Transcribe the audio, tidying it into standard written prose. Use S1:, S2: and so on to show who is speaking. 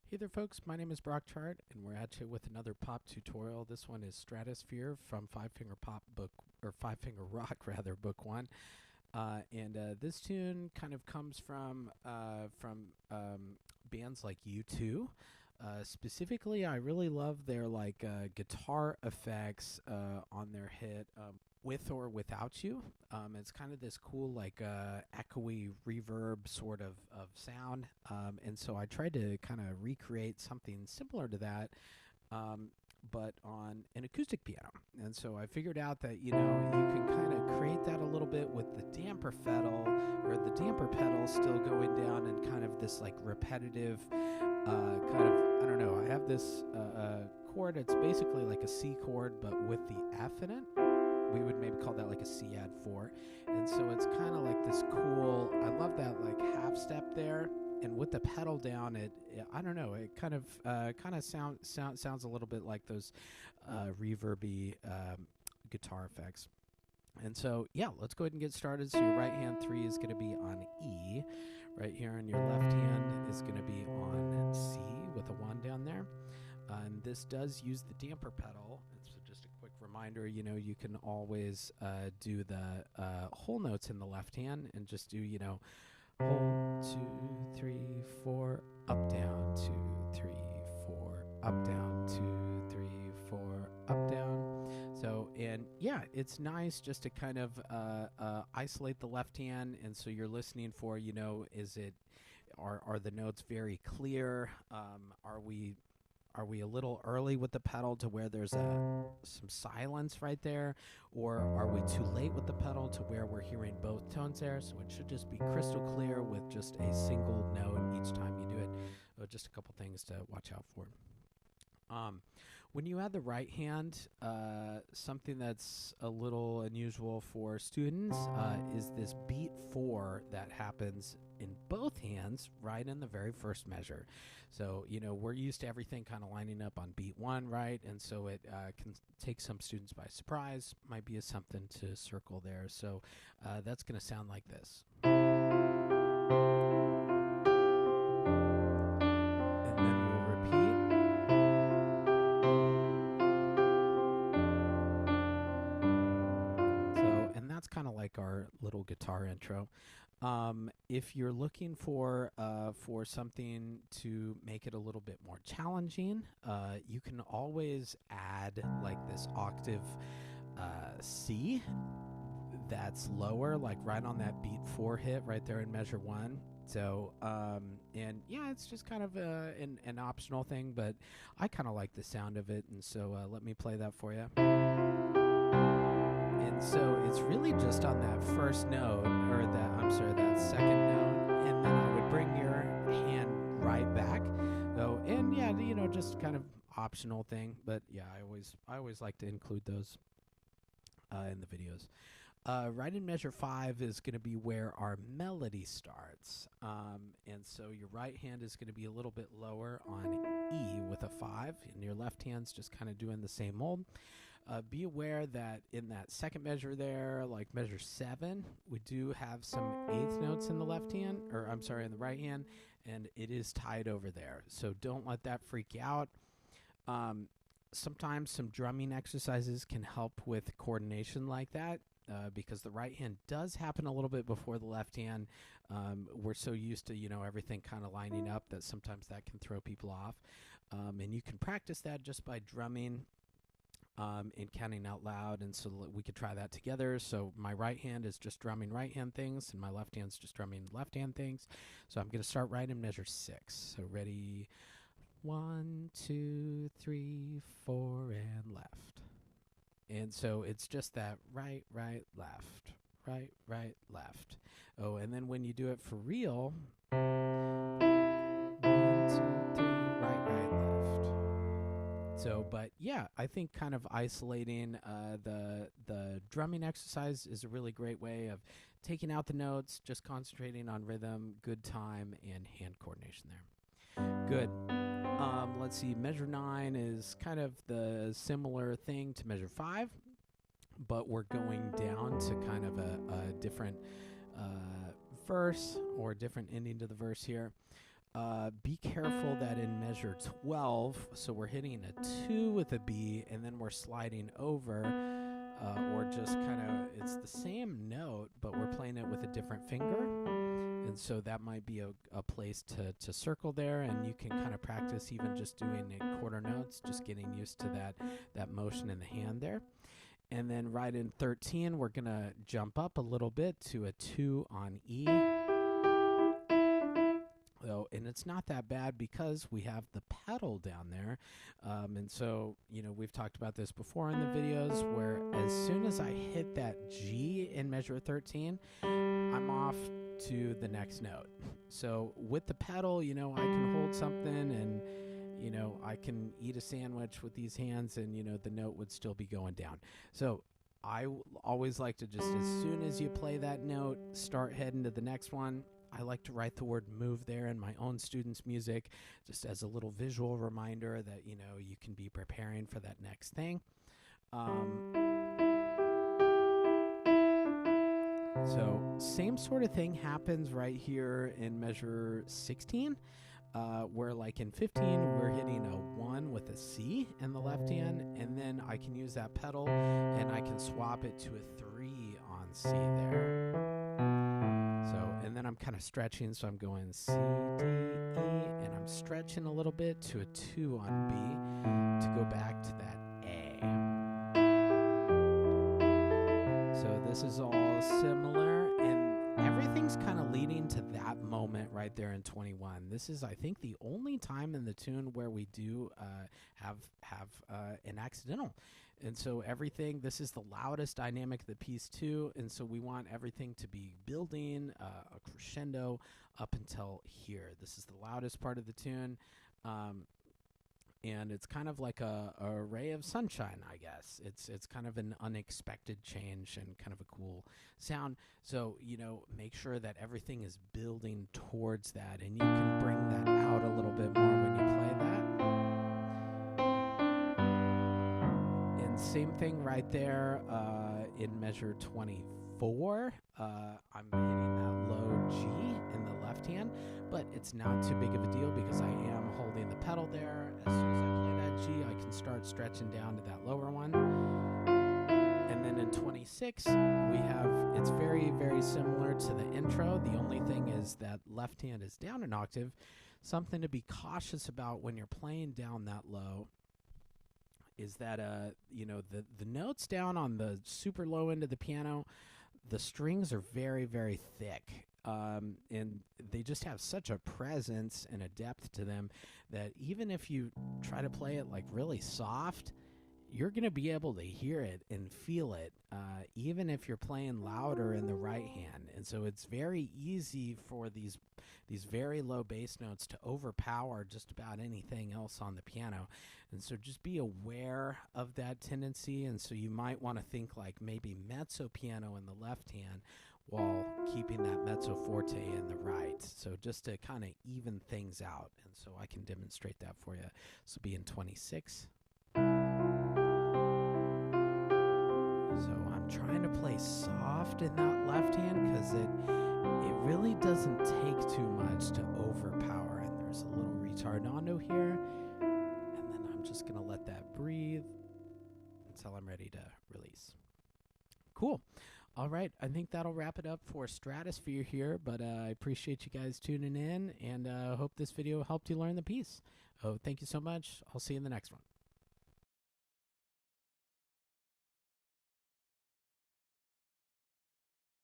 S1: Hey there folks, my name is Brock Chart and we're at you with another pop tutorial. This one is Stratosphere from Five Finger Pop book, or Five Finger Rock rather, book one. This tune kind of comes from bands like U2. Specifically, I really love their guitar effects on their hit "With or Without You." It's kind of this cool echoey reverb sort of sound, and so I tried to kind of recreate something similar to that. But on an acoustic piano. And so I figured out that, you can kind of create that a little bit with the damper pedal still going down and kind of this repetitive I don't know. I have this chord. It's basically like a C chord, but with the F in it. We would maybe call that like a C add 4. And so it's kind of like this cool, I love that half step there. And with the pedal down, I don't know, it kind of sounds a little bit like those reverby guitar effects. And so, yeah, let's go ahead and get started. So your right hand 3 is going to be on E right here, and your left hand is going to be on C with a 1 down there. And this does use the damper pedal. And so just a quick reminder, you can always do the whole notes in the left hand and just do, hold 2, 3, 4, up, down, 2, 3, 4, up, down, 2, 3, 4, up, down. So, and yeah, it's nice just to kind of isolate the left hand, and so you're listening for, are the notes very clear? Are we a little early with the pedal to where there's some silence right there? Or are we too late with the pedal to where we're hearing both tones there? So it should just be crystal clear with just a single note each time you do it. Just a couple things to watch out for. When you add the right hand, something that's a little unusual for students is this beat 4 that happens in both hands right in the very first measure. So, we're used to everything kind of lining up on beat 1, right? And so it can take some students by surprise. Might be something to circle there. So that's going to sound like this. That's kind of like our little guitar intro. If you're looking for something to make it a little bit more challenging, you can always add like this octave C that's lower, like right on that beat 4 hit right there in measure 1. So, and yeah, it's just kind of an optional thing, but I kind of like the sound of it, and so let me play that for you. And so it's really just on that first note, or that second note, and then I would bring your hand right back. So, and yeah, just kind of optional thing, but yeah, I always like to include those in the videos. Right in measure 5 is going to be where our melody starts. And so your right hand is going to be a little bit lower on E with a 5, and your left hand's just kind of doing the same mold. Be aware that in that second measure there, like measure 7, we do have some eighth notes in the left hand, or I'm sorry, in the right hand, and it is tied over there. So don't let that freak you out. Sometimes some drumming exercises can help with coordination like that. Because the right hand does happen a little bit before the left hand. We're so used to, everything kind of lining up that sometimes that can throw people off. And you can practice that just by drumming and counting out loud. And so we could try that together. So my right hand is just drumming right hand things, and my left hand's just drumming left hand things. So I'm going to start right in measure 6. So ready, 1, 2, 3, 4, and left. And so it's just that right, right, left, right, right, left. Oh, and then when you do it for real, 1, 2, 3, right, right, left. So, but yeah, I think kind of isolating the drumming exercise is a really great way of taking out the notes, just concentrating on rhythm, good time, and hand coordination there. Good. Let's see, measure 9 is kind of the similar thing to measure 5, but we're going down to kind of a different verse or different ending to the verse here. Be careful that in measure 12, so we're hitting a 2 with a B, and then we're sliding over, or just kind of, it's the same note, but we're playing it with a different finger. And so that might be a place to circle there, and you can kind of practice even just doing it quarter notes, just getting used to that motion in the hand there. And then right in 13, we're going to jump up a little bit to a 2 on E. And it's not that bad because we have the pedal down there. And so, we've talked about this before in the videos, where as soon as I hit that G in measure 13, I'm off to the next note. So with the pedal, I can hold something and, I can eat a sandwich with these hands and, the note would still be going down. So I always like to just, as soon as you play that note, start heading to the next one. I like to write the word move there in my own students' music, just as a little visual reminder that, you can be preparing for that next thing. So same sort of thing happens right here in measure 16, where like in 15, we're hitting a 1 with a C in the left hand, and then I can use that pedal and I can swap it to a 3 on C there. And then I'm kind of stretching, so I'm going C, D, E, and I'm stretching a little bit to a 2 on B to go back to that A. So this is all similar, and everything's kind of leading to that moment right there in 21. This is, I think, the only time in the tune where we do have an accidental. And so everything, this is the loudest dynamic of the piece too, and so we want everything to be building a crescendo up until here. This is the loudest part of the tune, and it's kind of like a ray of sunshine, I guess. It's kind of an unexpected change and kind of a cool sound. So, make sure that everything is building towards that, and you can bring that out a little bit more when you play that. Same thing right there in measure 24. I'm hitting that low G in the left hand, but it's not too big of a deal because I am holding the pedal there. As soon as I play that G, I can start stretching down to that lower one. And then in 26, we have, it's very, very similar to the intro. The only thing is that left hand is down an octave. Something to be cautious about when you're playing down that low is that the notes down on the super low end of the piano, the strings are very, very thick, and they just have such a presence and a depth to them that even if you try to play it like really soft, you're going to be able to hear it and feel it, even if you're playing louder in the right hand. And so it's very easy for these very low bass notes to overpower just about anything else on the piano. And so just be aware of that tendency. And so you might want to think like maybe mezzo piano in the left hand while keeping that mezzo forte in the right. So just to kind of even things out. And so I can demonstrate that for you. So be in 26. So I'm trying to play soft in that left hand because it really doesn't take too much to overpower. And there's a little retardando here. And then I'm just going to let that breathe until I'm ready to release. Cool. All right. I think that'll wrap it up for Stratosphere here. But I appreciate you guys tuning in. And hope this video helped you learn the piece. Oh, thank you so much. I'll see you in the next one.